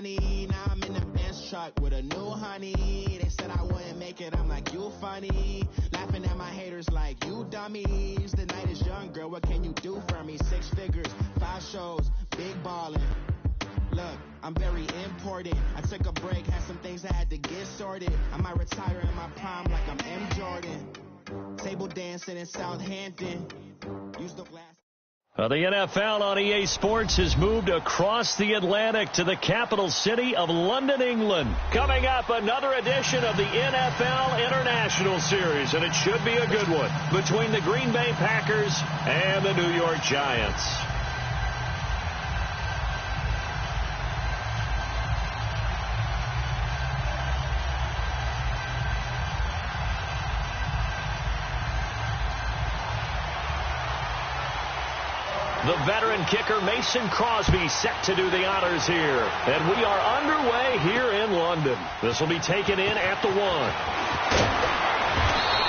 money. Now I'm in the Benz truck with a new honey. They said I wouldn't make it, I'm like, you funny. Laughing at my haters like, you dummies. The night is young, girl, what can you do for me? 6 figures, 5 shows, big ballin'. Look, I'm very important. I took a break, had some things I had to get sorted. I might retire in my prime like I'm M. Jordan. Table dancing in Southampton. Use the glass. The NFL on EA Sports has moved across the Atlantic to the capital city of London, England. Coming up, another edition of the NFL International Series, and it should be a good one, between the Green Bay Packers and the New York Giants. The veteran kicker Mason Crosby set to do the honors here. And we are underway here in London. This will be taken in at the 1.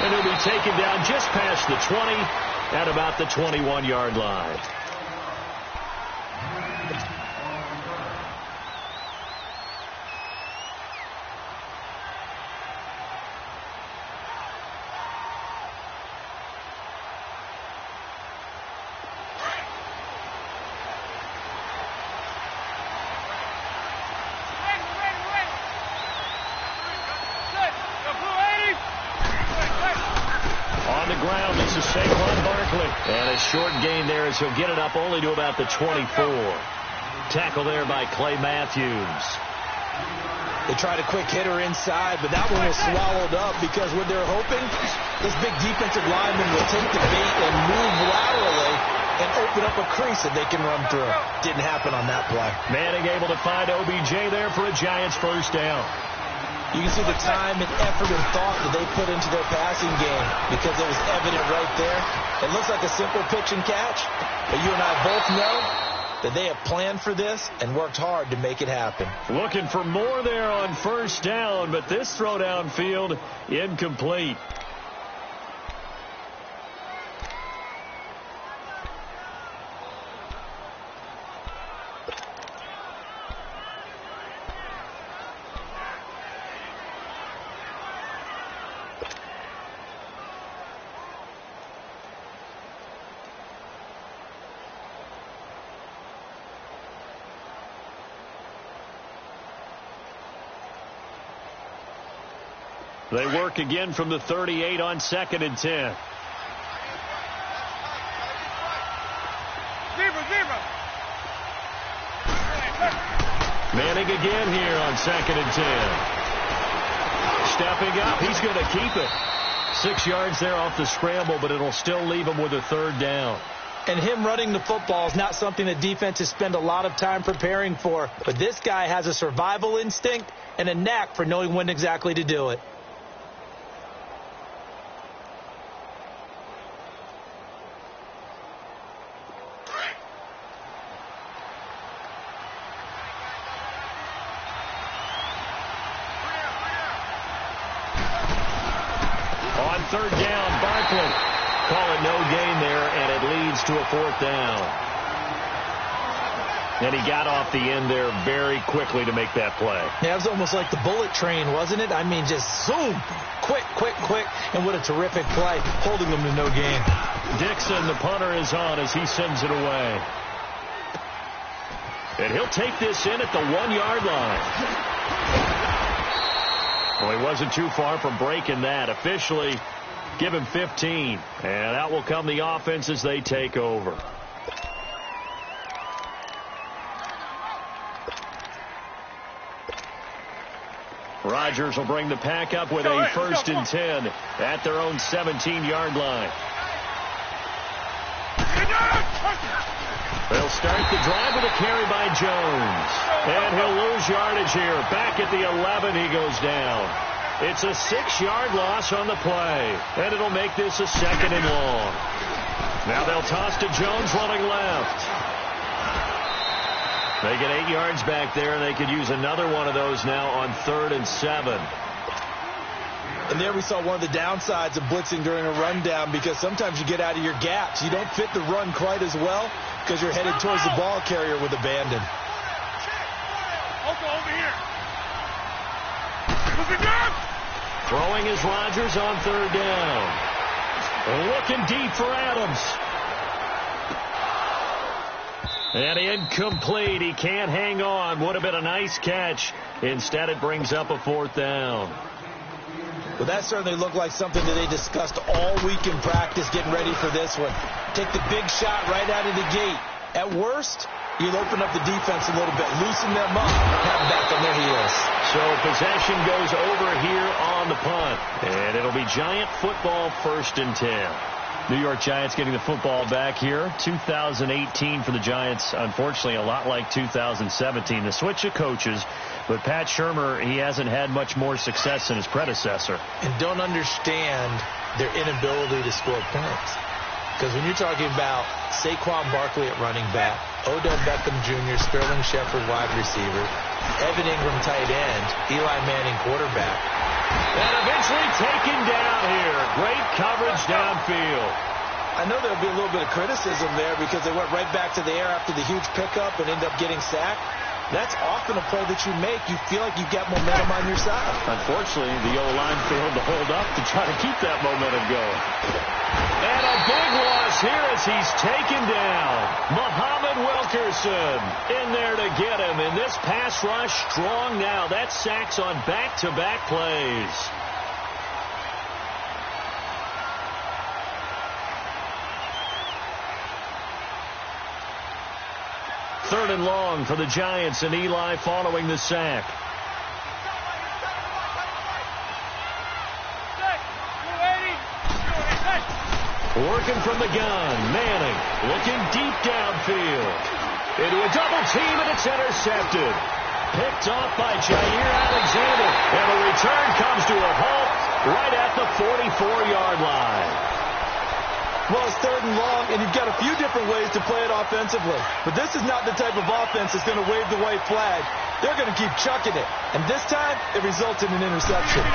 And he'll be taken down just past the 20 at about the 21-yard line. Short gain there as he'll get it up only to about the 24. Tackle there by Clay Matthews. They tried a quick hitter inside, but that one was swallowed up because what they're hoping, this big defensive lineman will take the bait and move laterally and open up a crease that they can run through. Didn't happen on that play. Manning able to find OBJ there for a Giants first down. You can see the time and effort and thought that they put into their passing game because it was evident right there. It looks like a simple pitch and catch, but you and I both know that they have planned for this and worked hard to make it happen. Looking for more there on first down, but this throw downfield incomplete. They work again from the 38 on 2nd and 10. Manning again here on 2nd and 10. Stepping up, he's going to keep it. 6 yards there off the scramble, but it'll still leave him with a 3rd down. And him running the football is not something that defenses spend a lot of time preparing for. But this guy has a survival instinct and a knack for knowing when exactly to do it. On 3rd down, Barkley. Call it no gain there, and it leads to a 4th down. And he got off the end there very quickly to make that play. Yeah, it was almost like the bullet train, wasn't it? I mean, just zoom, quick, and what a terrific play, holding them to no gain. Dixon, the punter, is on as he sends it away. And he'll take this in at the 1-yard line. Well, he wasn't too far from breaking that. Officially, give him 15. And out will come the offense as they take over. Rodgers will bring the pack up with a 1st and 10 at their own 17-yard line. They'll start the drive with a carry by Jones. And he'll lose yardage here. Back at the 11, he goes down. It's a 6-yard loss on the play. And it'll make this a 2nd and long. Now they'll toss to Jones running left. They get 8 yards back there, and they could use another one of those now on 3rd and 7. And there we saw one of the downsides of blitzing during a rundown, because sometimes you get out of your gaps. You don't fit the run quite as well because you're headed towards the ball carrier with abandon. Throwing is Rodgers on third down. Looking deep for Adams. And incomplete. He can't hang on. Would have been a nice catch. Instead, it brings up a fourth down. Well, that certainly looked like something that they discussed all week in practice getting ready for this one. Take the big shot right out of the gate. At worst, you'll open up the defense a little bit, loosen them up, have them back on their heels. So possession goes over here on the punt. And it'll be Giant football 1st and 10. New York Giants getting the football back here. 2018 for the Giants, unfortunately, a lot like 2017. The switch of coaches, but Pat Shurmur, he hasn't had much more success than his predecessor. And don't understand their inability to score points. Because when you're talking about Saquon Barkley at running back, Odell Beckham Jr., Sterling Shepard wide receiver, Evan Ingram tight end, Eli Manning quarterback. And eventually taken down here. Great coverage downfield. I know there'll be a little bit of criticism there because they went right back to the air after the huge pickup and ended up getting sacked. That's often a play that you make. You feel like you've got momentum on your side. Unfortunately, the O-line failed to hold up to try to keep that momentum going. And a big loss here as he's taken down. Muhammad Wilkerson in there to get him. And this pass rush strong now. That's sacks on back-to-back plays. Third and long for the Giants, and Eli following the sack. Working from the gun, Manning looking deep downfield. Into a double team, and it's intercepted. Picked off by Jair Alexander, and the return comes to a halt right at the 44-yard line. Well, it's third and long, and you've got a few different ways to play it offensively. But this is not the type of offense that's going to wave the white flag. They're going to keep chucking it. And this time, it results in an interception.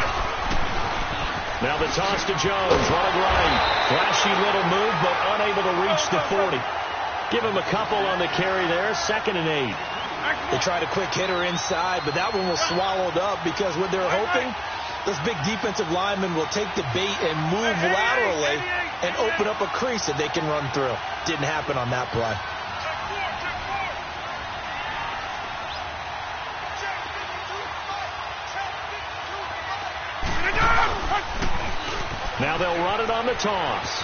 Now the toss to Jones, running right. Flashy little move, but unable to reach the 40. Give him a couple on the carry there. 2nd and 8. They tried a quick hitter inside, but that one was swallowed up because what they're hoping, those big defensive linemen will take the bait and move laterally and open up a crease that they can run through. Didn't happen on that play. Now they'll run it on the toss.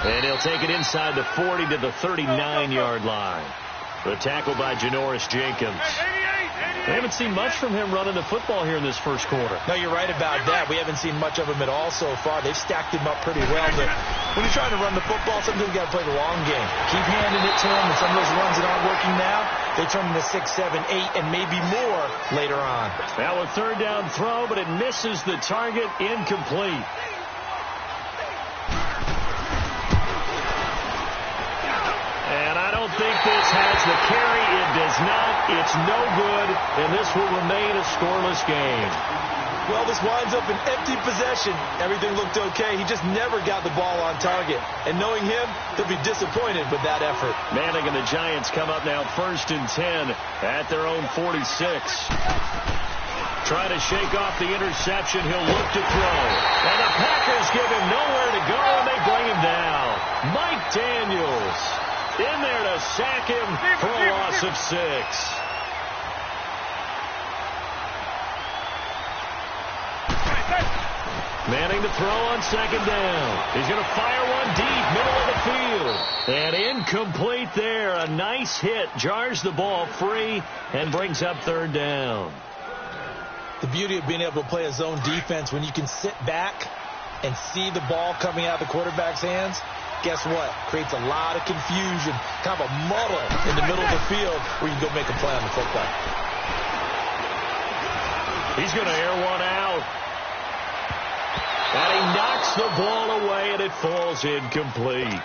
And he'll take it inside the 40 to the 39-yard line. The tackle by Janoris Jenkins. We haven't seen much from him running the football here in this first quarter. No, you're right about that. We haven't seen much of him at all so far. They've stacked him up pretty well. But when you're trying to run the football, sometimes you've got to play the long game. Keep handing it to him, and some of those runs that aren't working now, they turn into 6, 7, 8, and maybe more later on. Now a third down throw, but it misses the target, incomplete. And I don't think this has the carry. It does not. It's no good, and this will remain a scoreless game. Well, this winds up an empty possession. Everything looked okay. He just never got the ball on target. And knowing him, he'll be disappointed with that effort. Manning and the Giants come up now 1st and 10 at their own 46. Trying to shake off the interception. He'll look to throw. And the Packers give him nowhere to go, and they bring him down. Mike Daniels in there to sack him for a loss of 6. Manning to throw on 2nd down. He's going to fire one deep, middle of the field. And incomplete there. A nice hit. Jars the ball free and brings up 3rd down. The beauty of being able to play a zone defense when you can sit back and see the ball coming out of the quarterback's hands, guess what? Creates a lot of confusion, kind of a muddle in the middle of the field where you can go make a play on the football. He's going to air one out. And he knocks the ball away, and it falls incomplete.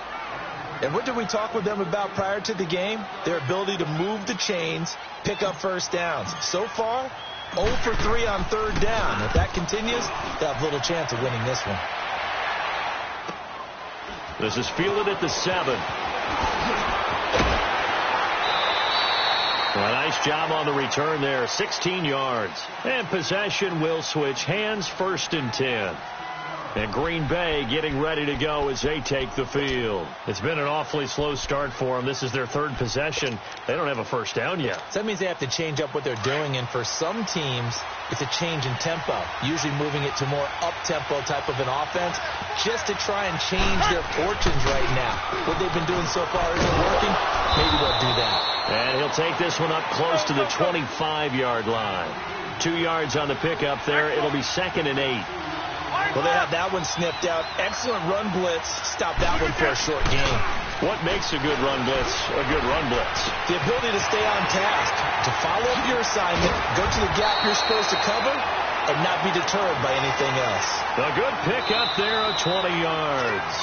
And what did we talk with them about prior to the game? Their ability to move the chains, pick up first downs. So far, 0 for 3 on 3rd down. If that continues, they'll have little chance of winning this one. This is fielded at the 7. A nice job on the return there, 16 yards. And possession will switch hands, 1st and 10. And Green Bay getting ready to go as they take the field. It's been an awfully slow start for them. This is their 3rd possession. They don't have a first down yet. So that means they have to change up what they're doing, and for some teams, it's a change in tempo, usually moving it to more up-tempo type of an offense, just to try and change their fortunes right now. What they've been doing so far isn't working. Maybe they'll do that. And he'll take this one up close to the 25-yard line. 2 yards on the pickup there. It'll be 2nd and 8. Well, they had that one sniffed out. Excellent run blitz. Stop that one for a short gain. What makes a good run blitz a good run blitz? The ability to stay on task, to follow up your assignment, go to the gap you're supposed to cover, and not be deterred by anything else. A good pickup there of 20 yards.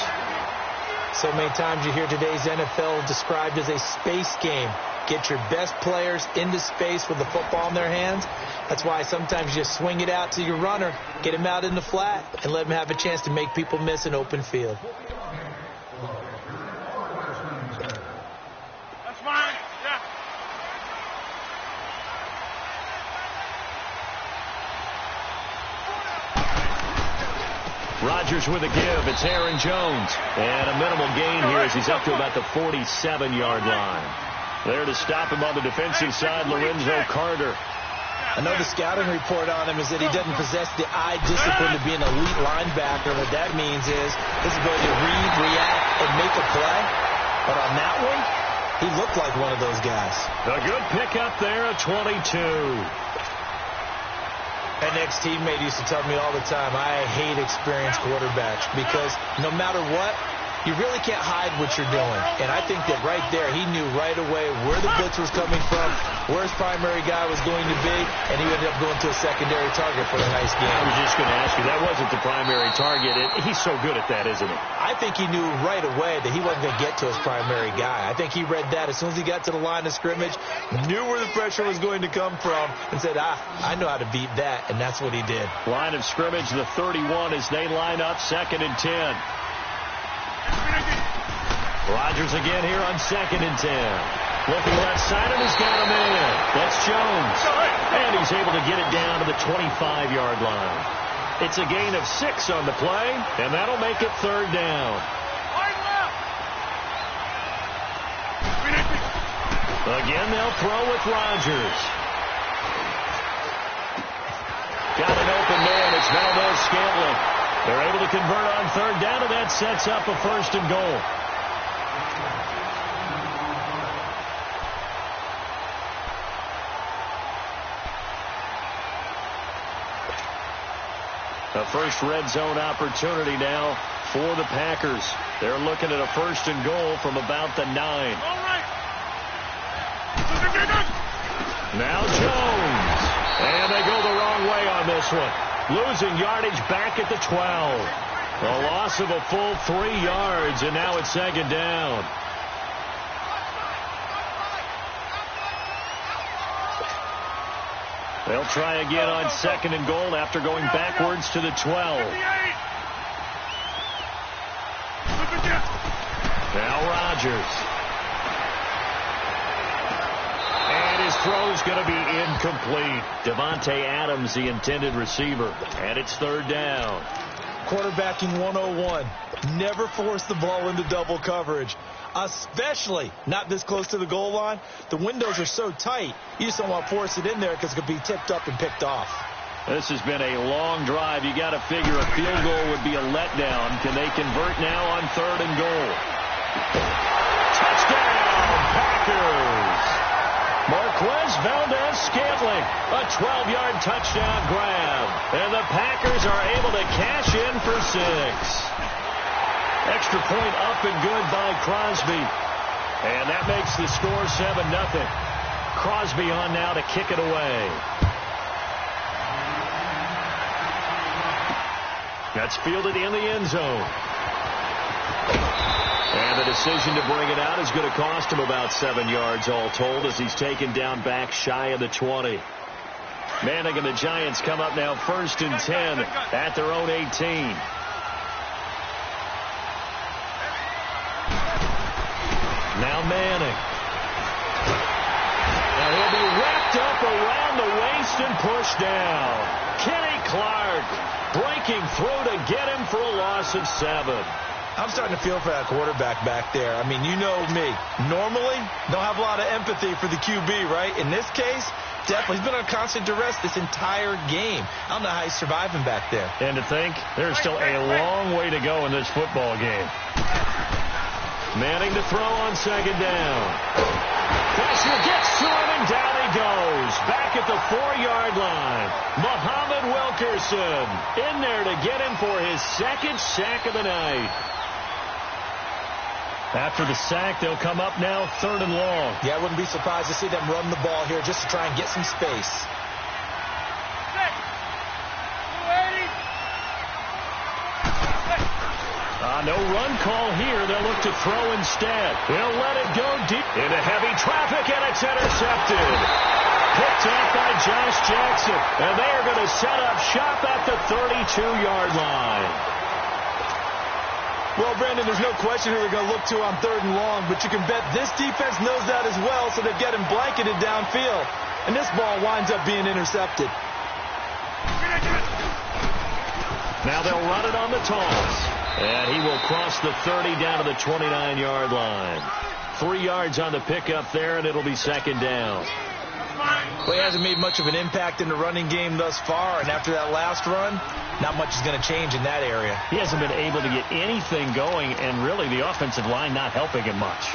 So many times you hear today's NFL described as a space game. Get your best players into space with the football in their hands. That's why sometimes you just swing it out to your runner, get him out in the flat, and let him have a chance to make people miss an open field. That's mine. Yeah. Rodgers with a give. It's Aaron Jones. And a minimal gain here as he's up to about the 47-yard line. There to stop him on the defensive side, Lorenzo Carter. I know the scouting report on him is that he doesn't possess the eye discipline to be an elite linebacker. What that means is his ability to read, react, and make a play. But on that one, he looked like one of those guys. A good pickup there, a 22. An ex-teammate used to tell me all the time, I hate experienced quarterbacks because no matter what, you really can't hide what you're doing. And I think that right there, he knew right away where the blitz was coming from, where his primary guy was going to be, and he ended up going to a secondary target for a nice game. I was just going to ask you, that wasn't the primary target. He's so good at that, isn't he? I think he knew right away that he wasn't going to get to his primary guy. I think he read that as soon as he got to the line of scrimmage, knew where the pressure was going to come from, and said, I know how to beat that, and that's what he did. Line of scrimmage, the 31 as they line up, 2nd and 10. Rodgers again here on 2nd and 10. Looking left side, and he's got him in. That's Jones. And he's able to get it down to the 25-yard line. It's a gain of 6 on the play, and that'll make it 3rd down. Again, they'll throw with Rodgers. Got an open man. It's Valdez-Scantling. They're able to convert on 3rd down, and that sets up a 1st and goal. A first red zone opportunity now for the Packers. They're looking at a 1st and goal from about the 9. All right. Now Jones. And they go the wrong way on this one. Losing yardage back at the 12. A loss of a full 3 yards, and now it's 2nd down. They'll try again on 2nd and goal after going backwards to the 12. Now Rodgers. And his throw's going to be incomplete. Devontae Adams, the intended receiver. And it's 3rd down. Quarterbacking 101. Never force the ball into double coverage, especially not this close to the goal line. The windows are so tight, you just don't want to force it in there because it could be tipped up and picked off. This has been a long drive. You got to figure a field goal would be a letdown. Can they convert now on 3rd and goal? Touchdown, Packers! Marquez Valdez-Scantling, a 12-yard touchdown grab. And the Packers are able to cash in for 6. Extra point up and good by Crosby. And that makes the score 7-0. Crosby on now to kick it away. That's fielded in the end zone. And the decision to bring it out is going to cost him about 7 yards all told as he's taken down back shy of the 20. Manning and the Giants come up now 1st and 10 at their own 18. Now Manning. Now he'll around the waist and pushed down. Kenny Clark breaking through to get him for a loss of 7. I'm starting to feel for that quarterback back there. I mean, you know me. Normally, don't have a lot of empathy for the QB, right? In this case, definitely. He's been on constant duress this entire game. I don't know how he's surviving back there. And to think, there's still a long way to go in this football game. Manning to throw on 2nd down. Pressure gets to him, and down he goes. Back at the 4-yard line. Muhammad Wilkerson in there to get him for his 2nd sack of the night. After the sack, they'll come up now 3rd and long. Yeah, I wouldn't be surprised to see them run the ball here just to try and get some space. No run call here. They'll look to throw instead. They'll let it go deep into heavy traffic, and it's intercepted. Picked off by Josh Jackson, and they are going to set up shop at the 32-yard line. Well, Brandon, there's no question who they're going to look to on 3rd and long, but you can bet this defense knows that as well, so they've got him blanketed downfield. And this ball winds up being intercepted. Now they'll run it on the toss. And he will cross the 30 down to the 29-yard line. 3 yards on the pickup there, and it'll be 2nd down. Well, he hasn't made much of an impact in the running game thus far, and after that last run, not much is going to change in that area. He hasn't been able to get anything going, and really the offensive line not helping him much.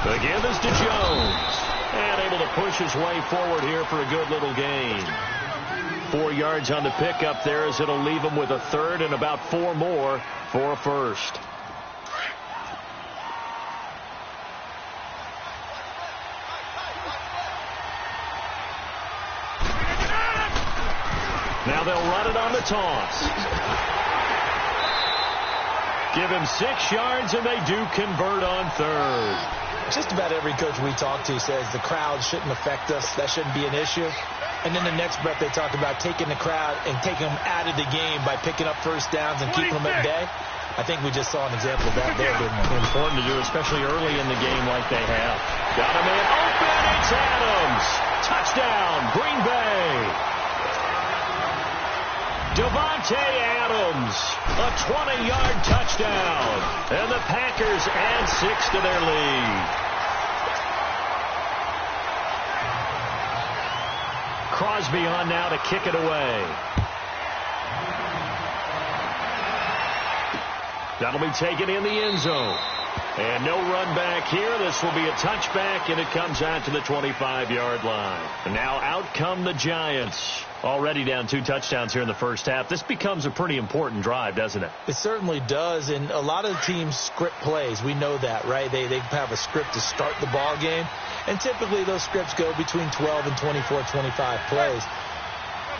Again, this to Jones. And able to push his way forward here for a good little gain. 4 yards on the pickup there as it'll leave him with a 3rd and about 4 more for a 1st. Now they'll run it on the toss. Give him 6 yards, and they do convert on 3rd. Just about every coach we talk to says the crowd shouldn't affect us. That shouldn't be an issue. And then the next breath they talk about taking the crowd and taking them out of the game by picking up 1st downs and keeping them at bay. I think we just saw an example of that there, didn't we? Important to do, especially early in the game like they have. Got a man open. It's Adams. Touchdown, Green Bay. Devontae Adams, a 20-yard touchdown, and the Packers add 6 to their lead. Crosby on now to kick it away. That'll be taken in the end zone. And no run back here. This will be a touchback, and it comes out to the 25-yard line. And now out come the Giants. Already down 2 touchdowns here in the first half. This becomes a pretty important drive, doesn't it? It certainly does, and a lot of teams script plays. We know that, right? They have a script to start the ball game, and typically those scripts go between 12 and 24, 25 plays.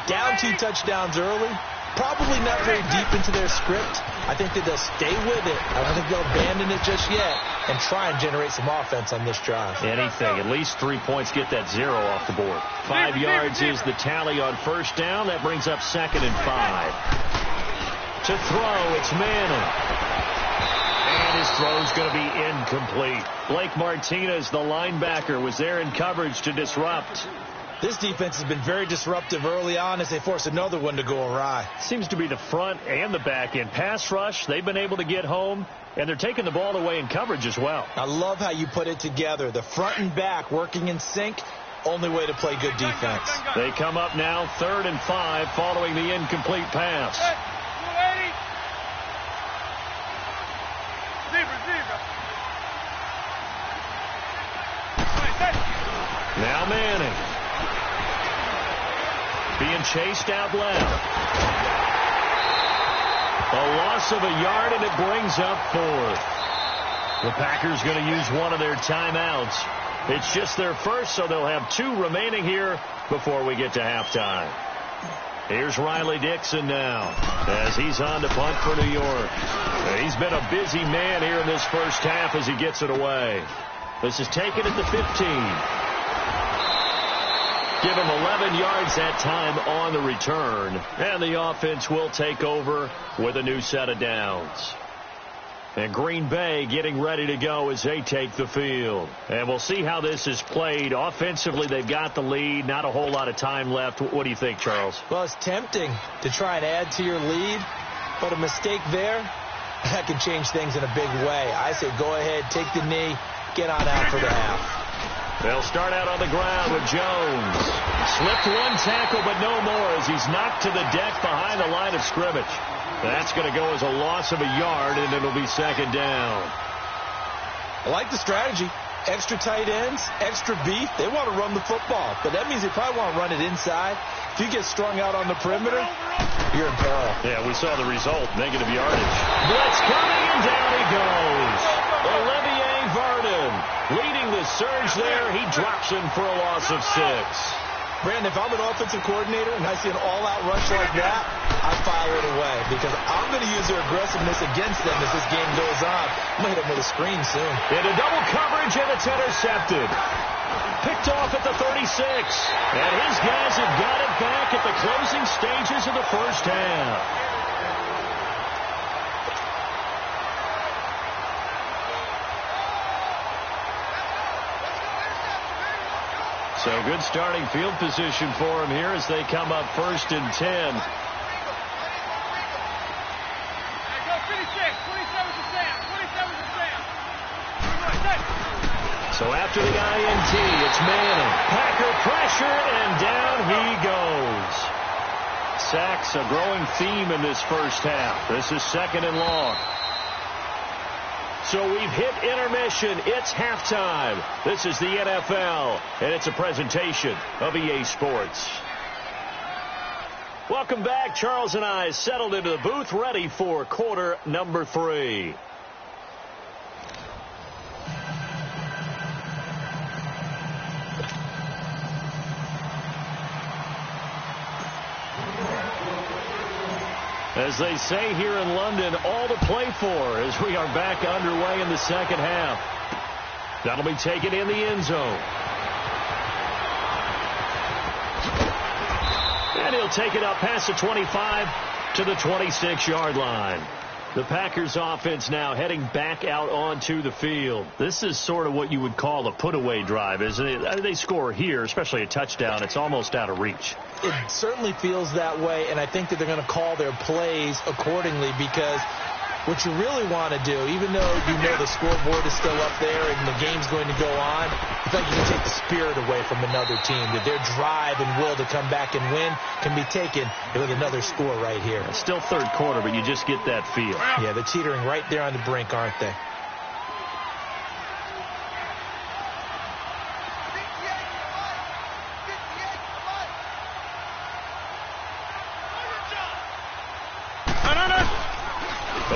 Down 2 touchdowns early, probably not very deep into their script. I think that they'll stay with it. I don't think they'll abandon it just yet and try and generate some offense on this drive. Anything. At least 3 points. Get that 0 off the board. 5 yards is the tally on 1st down. That brings up 2nd and 5. To throw, it's Manning. And his throw's going to be incomplete. Blake Martinez, the linebacker, was there in coverage to disrupt. This defense has been very disruptive early on as they force another one to go awry. Seems to be the front and the back end. Pass rush, they've been able to get home, and they're taking the ball away in coverage as well. I love how you put it together. The front and back working in sync, only way to play good defense. They come up now 3rd and 5 following the incomplete pass. Now Manning. Being chased out loud. A loss of a yard, and it brings up 4th. The Packers going to use one of their timeouts. It's just their first, so they'll have 2 remaining here before we get to halftime. Here's Riley Dixon now as he's on to punt for New York. He's been a busy man here in this first half as he gets it away. This is taken at the 15. Give him 11 yards that time on the return. And the offense will take over with a new set of downs. And Green Bay getting ready to go as they take the field. And we'll see how this is played. Offensively, they've got the lead. Not a whole lot of time left. What do you think, Charles? Well, it's tempting to try and add to your lead, but a mistake there, that can change things in a big way. I say go ahead, take the knee, get on out for the half. They'll start out on the ground with Jones. Slipped one tackle, but no more as he's knocked to the deck behind the line of scrimmage. That's going to go as a loss of a yard, and it'll be second down. I like the strategy. Extra tight ends, extra beef. They want to run the football, but that means they probably want to run it inside. If you get strung out on the perimeter, you're in peril. Yeah, we saw the result, negative yardage. Blitz coming, and down he goes. Olivier Vernon leading the surge there. He drops him for a loss of 6. Brandon, if I'm an offensive coordinator and I see an all-out rush like that, I file it away because I'm going to use their aggressiveness against them as this game goes on. I'm going to hit them with a screen soon. Into double coverage, and it's intercepted. Picked off at the 36. And his guys have got it back at the closing stages of the first half. So good starting field position for him here as they come up 1st and 10. So after the INT, it's Manning. Packer pressure, and down he goes. Sacks a growing theme in this first half. This is 2nd and long. So we've hit intermission. It's halftime. This is the NFL, and it's a presentation of EA Sports. Welcome back. Charles and I settled into the booth, ready for quarter number 3. As they say here in London, all to play for as we are back underway in the second half. That'll be taken in the end zone. And he'll take it up past the 25 to the 26-yard line. The Packers offense now heading back out onto the field. This is sort of what you would call a put-away drive, isn't it? They score here, especially a touchdown. It's almost out of reach. It certainly feels that way, and I think that they're going to call their plays accordingly because what you really want to do, even though you know the scoreboard is still up there and the game's going to go on, I think you can take the spirit away from another team, that their drive and will to come back and win can be taken with another score right here. It's still third quarter, but you just get that feel. Yeah, they're teetering right there on the brink, aren't they?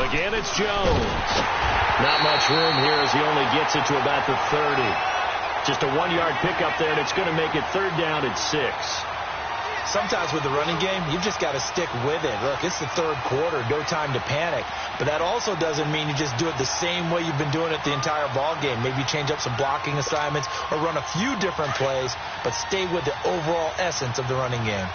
Again, it's Jones. Not much room here as he only gets it to about the 30. Just a 1-yard pickup there, and it's going to make it 3rd down at 6. Sometimes with the running game, you've just got to stick with it. Look, it's the 3rd quarter, no time to panic. But that also doesn't mean you just do it the same way you've been doing it the entire ball game. Maybe change up some blocking assignments or run a few different plays, but stay with the overall essence of the running game.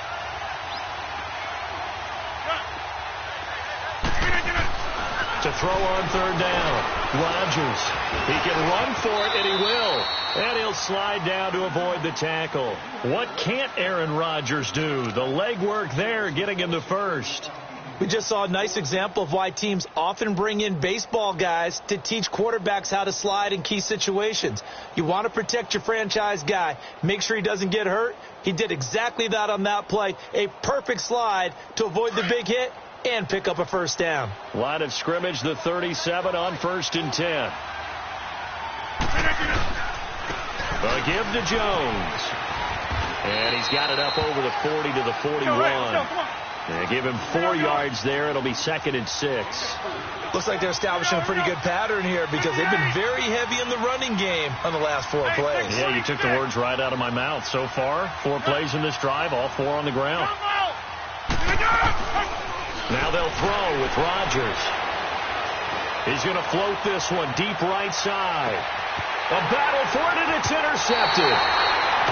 To throw on 3rd down, Rodgers. He can run for it, and he will. And he'll slide down to avoid the tackle. What can't Aaron Rodgers do? The legwork there getting him the first. We just saw a nice example of why teams often bring in baseball guys to teach quarterbacks how to slide in key situations. You want to protect your franchise guy. Make sure he doesn't get hurt. He did exactly that on that play. A perfect slide to avoid the big hit and pick up a first down. Line of scrimmage, the 37 on 1st and 10. A give to Jones. And he's got it up over the 40 to the 41. They give him 4 yards there. It'll be 2nd and 6. Looks like they're establishing a pretty good pattern here because they've been very heavy in the running game on the last 4 plays. Yeah, you took the words right out of my mouth. So far, 4 plays in this drive, all 4 on the ground. Now they'll throw with Rodgers. He's going to float this one deep right side. A battle for it, and it's intercepted.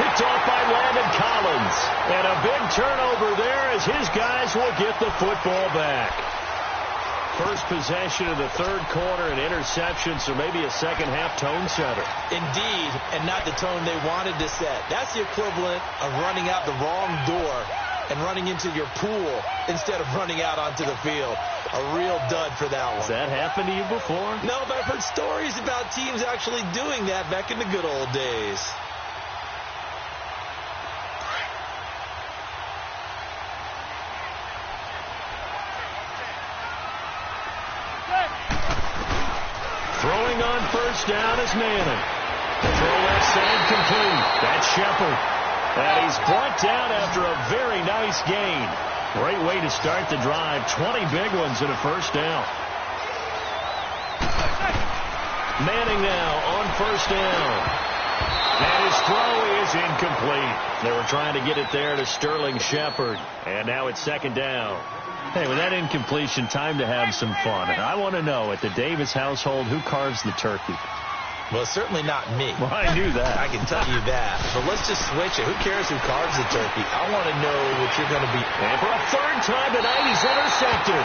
Picked off by Landon Collins. And a big turnover there as his guys will get the football back. First possession of the third quarter, an interception, so maybe a second-half tone setter. Indeed, and not the tone they wanted to set. That's the equivalent of running out the wrong door and running into your pool instead of running out onto the field. A real dud for that one. Has that happened to you before? No, but I've heard stories about teams actually doing that back in the good old days. Throwing on first down is Manning. Throw left side complete. That's Shepard. And he's brought down after a very nice gain. Great way to start the drive. 20 big ones and a first down. Manning now on first down. And his throw is incomplete. They were trying to get it there to Sterling Shepard. And now it's second down. Hey, with that incompletion, time to have some fun. And I want to know, at the Davis household, who carves the turkey? Well, certainly not me. Well, I knew that. I can tell you that. But let's just switch it. Who cares who carves the turkey? I want to know what you're going to be. And for a third time tonight, he's intercepted.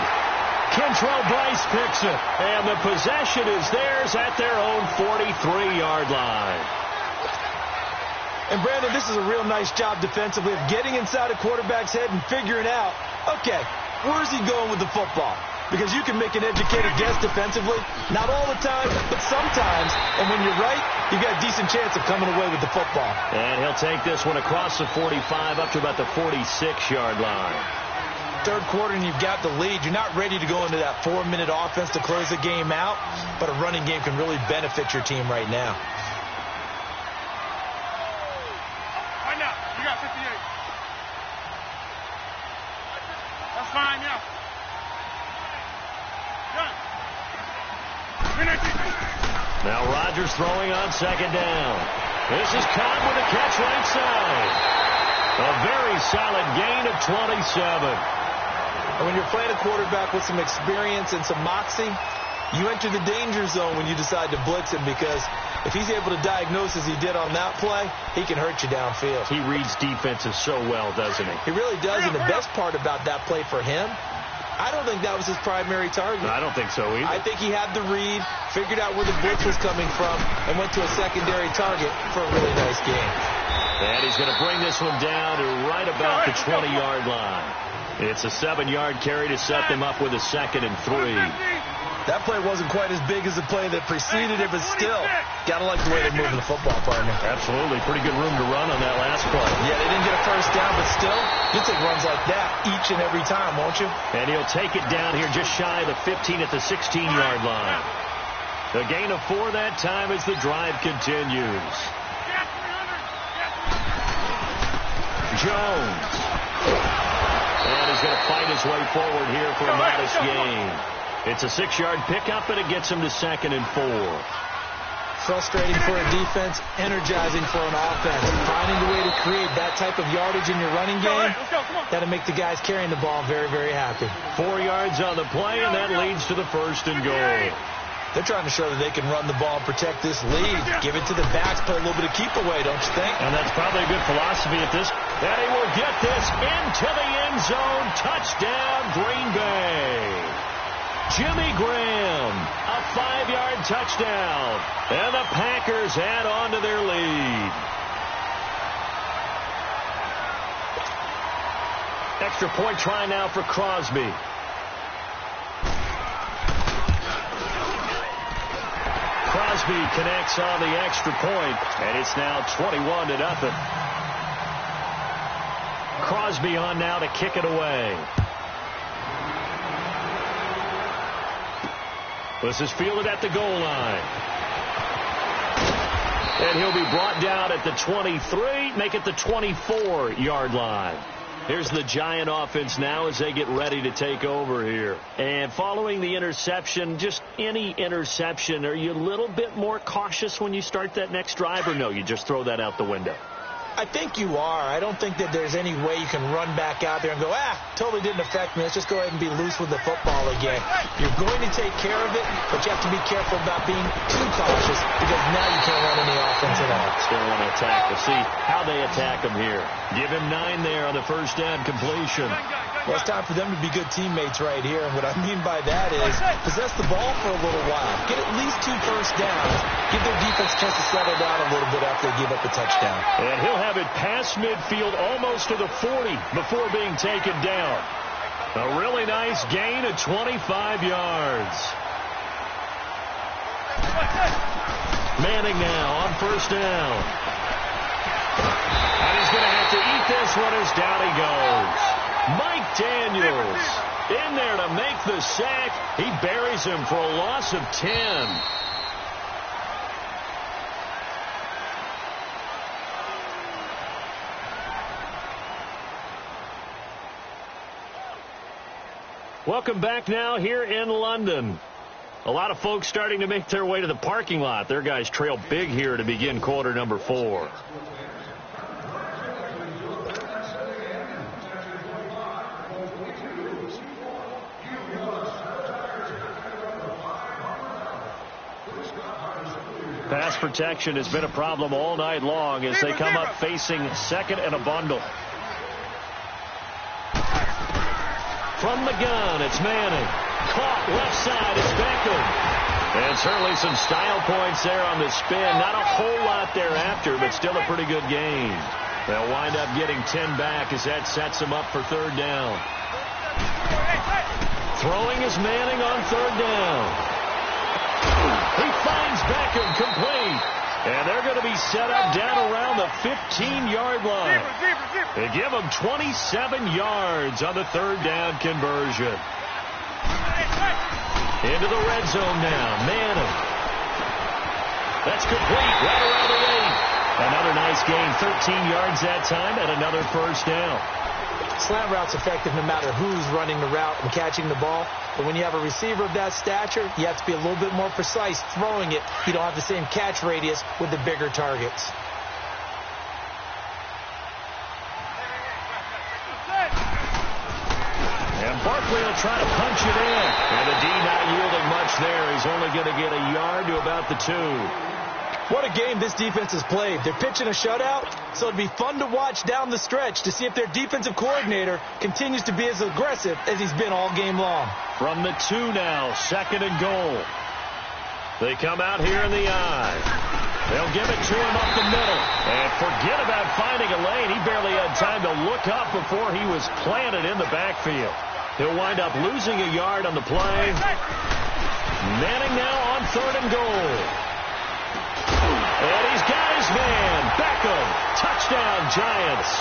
Kentrell Bryce picks it. And the possession is theirs at their own 43-yard line. And, Brandon, this is a real nice job defensively of getting inside a quarterback's head and figuring out, okay, where's he going with the football? Because you can make an educated guess defensively. Not all the time, but sometimes. And when you're right, you've got a decent chance of coming away with the football. And he'll take this one across the 45 up to about the 46-yard line. Third quarter and you've got the lead. You're not ready to go into that 4-minute offense to close the game out, but a running game can really benefit your team right now. Right now, you got 58. That's fine, yeah. Now Rodgers throwing on second down. This is Cobb with a catch right side. A very solid gain of 27. And when you're playing a quarterback with some experience and some moxie, you enter the danger zone when you decide to blitz him, because if he's able to diagnose as he did on that play, he can hurt you downfield. He reads defenses so well, doesn't he? He really does, and the best part about that play for him, I don't think that was his primary target. I don't think so either. I think he had the read, figured out where the blitz was coming from, and went to a secondary target for a really nice game. And he's going to bring this one down to right about the 20-yard line. It's a 7-yard carry to set them up with a 2nd and 3. That play wasn't quite as big as the play that preceded it, but still, got to like the way they're moving the football, partner. Absolutely. Pretty good room to run on that last play. Yeah, they didn't get a first down, but still, you'll take runs like that each and every time, won't you? And he'll take it down here just shy of the 15 at the 16-yard line. The gain of 4 that time as the drive continues. Jones. And he's going to fight his way forward here for a modest gain. It's a 6-yard pickup, and it gets him to 2nd and 4. Frustrating for a defense, energizing for an offense. Finding a way to create that type of yardage in your running game, that'll make the guys carrying the ball very, very happy. 4 yards on the play, and that leads to the 1st and goal. They're trying to show that they can run the ball, protect this lead, give it to the backs, play a little bit of keep away, don't you think? And that's probably a good philosophy at this. And he will get this into the end zone. Touchdown, Green Bay. Jimmy Graham, a 5-yard touchdown. And the Packers add on to their lead. Extra point try now for Crosby. Crosby connects on the extra point, and it's now 21-0. Crosby on now to kick it away. This is fielded at the goal line. And he'll be brought down at the 23, make it the 24-yard line. Here's the Giant offense now as they get ready to take over here. And following the interception, just any interception, are you a little bit more cautious when you start that next drive, or no, you just throw that out the window? I think you are. I don't think that there's any way you can run back out there and go, totally didn't affect me. Let's just go ahead and be loose with the football again. You're going to take care of it, but you have to be careful about being too cautious because now you can't run any offense at all. Still want to attack. We'll see how they attack him here. Give him 9 there on the first down completion. Well, it's time for them to be good teammates right here. And what I mean by that is possess the ball for a little while. Get at least 2 first downs. Give their defense a chance to settle down a little bit after they give up a touchdown. And he'll have it past midfield almost to the 40 before being taken down. A really nice gain of 25 yards. Manning now on first down. And he's going to have to eat this one as down he goes. Mike Daniels in there to make the sack. He buries him for a loss of 10. Welcome back now here in London. A lot of folks starting to make their way to the parking lot. Their guys trail big here to begin quarter number 4. Pass protection has been a problem all night long as they come up facing second and a bundle. From the gun, it's Manning. Caught left side, it's Beckham. And certainly some style points there on the spin. Not a whole lot thereafter, but still a pretty good game. They'll wind up getting 10 back as that sets them up for third down. Throwing is Manning on third down. He finds Beckham complete. And they're going to be set up down around the 15-yard line. They give them 27 yards on the third down conversion. Into the red zone now. Manning. That's complete right around the 8. Another nice gain. 13 yards that time and another first down. Slant route's effective no matter who's running the route and catching the ball. But when you have a receiver of that stature, you have to be a little bit more precise throwing it. You don't have the same catch radius with the bigger targets. And Barkley will try to punch it in. And the D not yielding much there. He's only going to get a yard to about the 2. What a game this defense has played. They're pitching a shutout, so it'd be fun to watch down the stretch to see if their defensive coordinator continues to be as aggressive as he's been all game long. From the 2 now, second and goal. They come out here in the eye. They'll give it to him up the middle. And forget about finding a lane. He barely had time to look up before he was planted in the backfield. He'll wind up losing a yard on the play. Manning now on third and goal. And he's got his man. Beckham. Touchdown, Giants.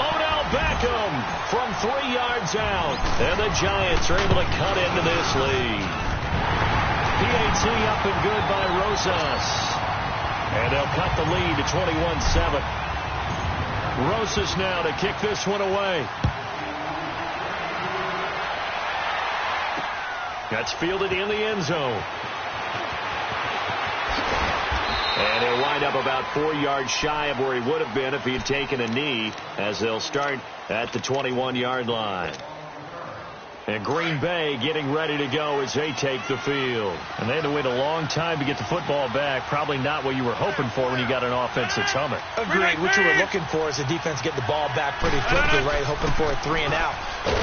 Odell Beckham from 3 yards out. And the Giants are able to cut into this lead. PAT up and good by Rosas. And they'll cut the lead to 21-7. Rosas now to kick this one away. That's fielded in the end zone. And he'll wind up about 4 yards shy of where he would have been if he had taken a knee, as they'll start at the 21-yard line. And Green Bay getting ready to go as they take the field. And they had to wait a long time to get the football back. Probably not what you were hoping for when you got an offense that's humming. Agreed. What you were looking for is the defense get the ball back pretty quickly, right? Hoping for a 3 and out.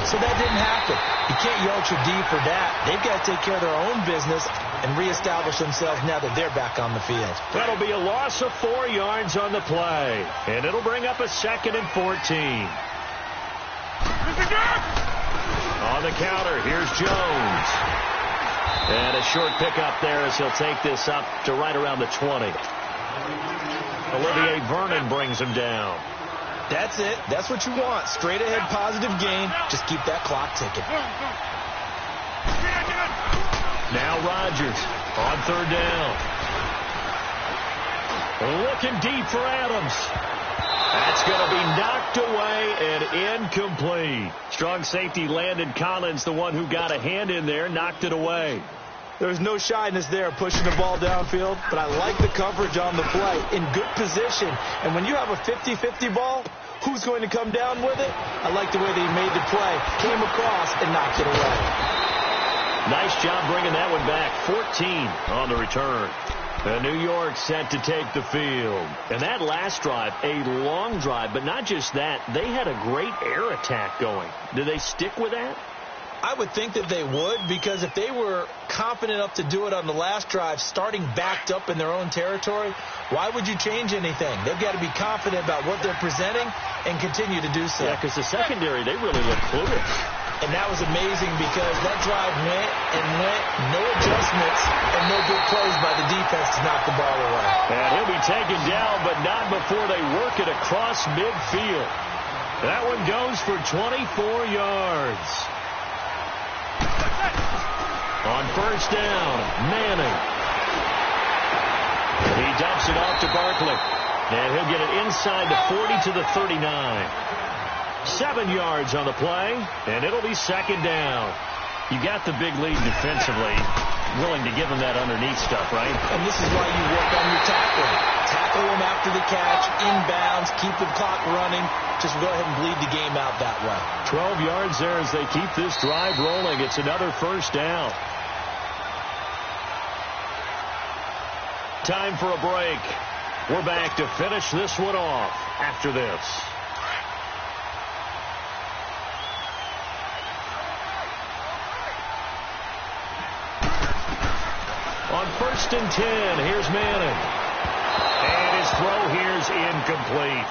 So that didn't happen. You can't yell at your D for that. They've got to take care of their own business and reestablish themselves now that they're back on the field. That'll be a loss of 4 yards on the play. And it'll bring up a 2nd and 14. On the counter, here's Jones. And a short pickup there as he'll take this up to right around the 20. Olivier Vernon brings him down. That's it. That's what you want. Straight ahead, positive gain. Just keep that clock ticking. Now Rodgers on third down. Looking deep for Adams. That's going to be knocked away and incomplete. Strong safety Landon Collins, the one who got a hand in there, knocked it away. There's no shyness there pushing the ball downfield, but I like the coverage on the play in good position. And when you have a 50-50 ball, who's going to come down with it? I like the way that he made the play, came across, and knocked it away. Nice job bringing that one back. 14 on the return. And New York set to take the field. And that last drive, a long drive, but not just that. They had a great air attack going. Do they stick with that? I would think that they would, because if they were confident enough to do it on the last drive, starting backed up in their own territory, why would you change anything? They've got to be confident about what they're presenting and continue to do so. Yeah, because the secondary, they really look clueless. And that was amazing because that drive went and went, no adjustments, and no good plays by the defense to knock the ball away. And he'll be taken down, but not before they work it across midfield. That one goes for 24 yards. On first down, Manning. He dumps it off to Barkley. And he'll get it inside the 40 to the 39. 7 yards on the play, and it'll be second down. You got the big lead defensively, willing to give him that underneath stuff, right? And this is why you work on your tackling. Tackle him after the catch, inbounds, keep the clock running. Just go ahead and bleed the game out that way. 12 yards there as they keep this drive rolling. It's another first down. Time for a break. We're back to finish this one off after this. On first and 10, here's Manning. And his throw here's incomplete.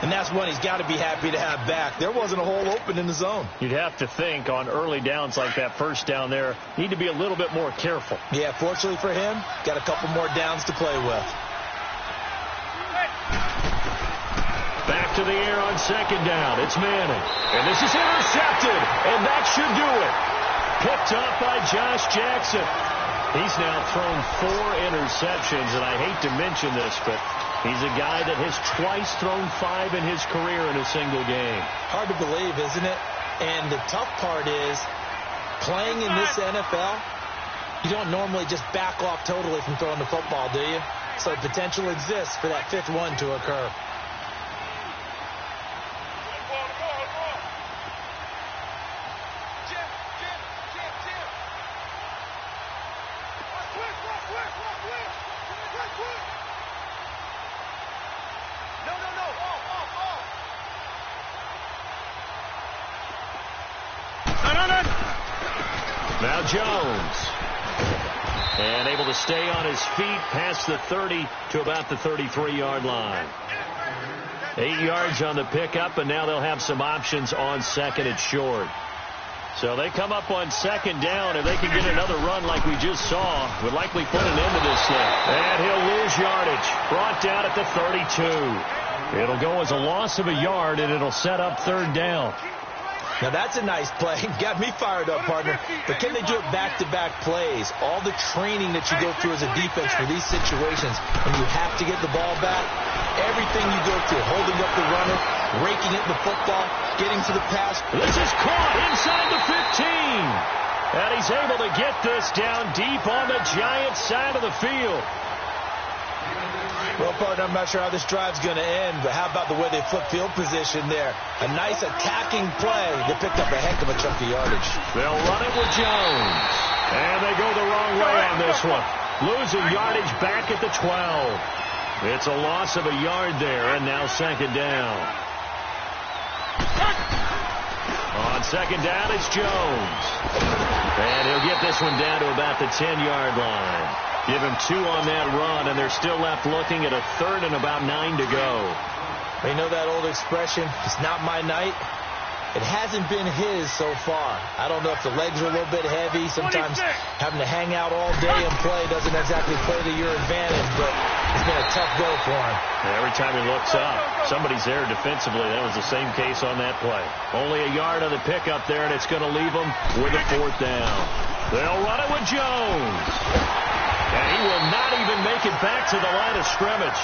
And that's one he's got to be happy to have back. There wasn't a hole open in the zone. You'd have to think on early downs like that first down there, need to be a little bit more careful. Yeah, fortunately for him, got a couple more downs to play with. Back to the air on second down. It's Manning. And this is intercepted. And that should do it. Picked up by Josh Jackson. He's now thrown 4 interceptions, and I hate to mention this, but he's a guy that has twice thrown 5 in his career in a single game. Hard to believe, isn't it? And the tough part is, playing in this NFL, you don't normally just back off totally from throwing the football, do you? So potential exists for that 5th one to occur. Now Jones. And able to stay on his feet past the 30 to about the 33-yard line. 8 yards on the pickup, and now they'll have some options on second and short. So they come up on second down. If they can get another run like we just saw, would likely put an end to this thing. And he'll lose yardage. Brought down at the 32. It'll go as a loss of a yard, and it'll set up third down. Now, that's a nice play. Got me fired up, partner. But can they do it back-to-back plays? All the training that you go through as a defense for these situations, when you have to get the ball back, everything you go through, holding up the runner, raking it in the football, getting to the pass. This is caught inside the 15. And he's able to get this down deep on the Giants side of the field. Well, partner, I'm not sure how this drive's going to end, but how about the way they flip field position there? A nice attacking play. They picked up a heck of a chunk of yardage. They'll run it with Jones. And they go the wrong way on this one. Losing yardage back at the 12. It's a loss of a yard there, and now second down. On second down, it's Jones. And he'll get this one down to about the 10-yard line. Give him 2 on that run, and they're still left looking at a third and about 9 to go. You know that old expression, it's not my night? It hasn't been his so far. I don't know if the legs are a little bit heavy. Sometimes having to hang out all day and play doesn't exactly play to your advantage, but it's been a tough go for him. Every time he looks up, somebody's there defensively. That was the same case on that play. Only a yard on the pickup there, and it's going to leave them with a fourth down. They'll run it with Jones. And he will not even make it back to the line of scrimmage.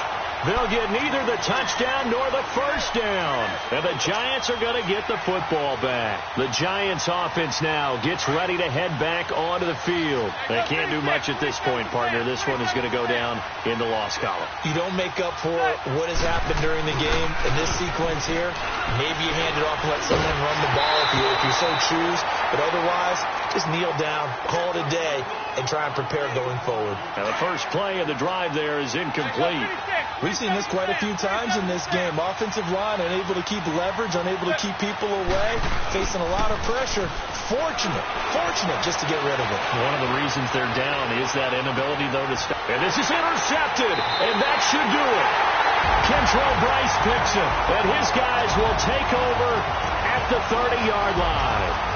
They'll get neither the touchdown nor the first down. And the Giants are going to get the football back. The Giants offense now gets ready to head back onto the field. They can't do much at this point, partner. This one is going to go down in the loss column. You don't make up for what has happened during the game in this sequence here. Maybe you hand it off and let someone run the ball if you so choose. But otherwise, just kneel down, call it a day, and try and prepare going forward. Now the first play of the drive there is incomplete. We've seen this quite a few times in this game. Offensive line unable to keep leverage, unable to keep people away, facing a lot of pressure. Fortunate just to get rid of it. One of the reasons they're down is that inability, though, to stop. And this is intercepted, and that should do it. Kentrell Bryce picks it, and his guys will take over at the 30-yard line.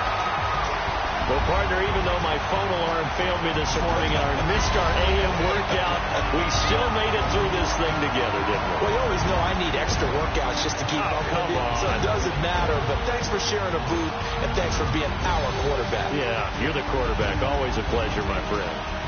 Well, partner, even though my phone alarm failed me this morning and I missed our AM workout, we still made it through this thing together, didn't we? Well, you always know I need extra workouts just to keep up with you, so it doesn't matter. But thanks for sharing a booth, and thanks for being our quarterback. Yeah, you're the quarterback. Always a pleasure, my friend.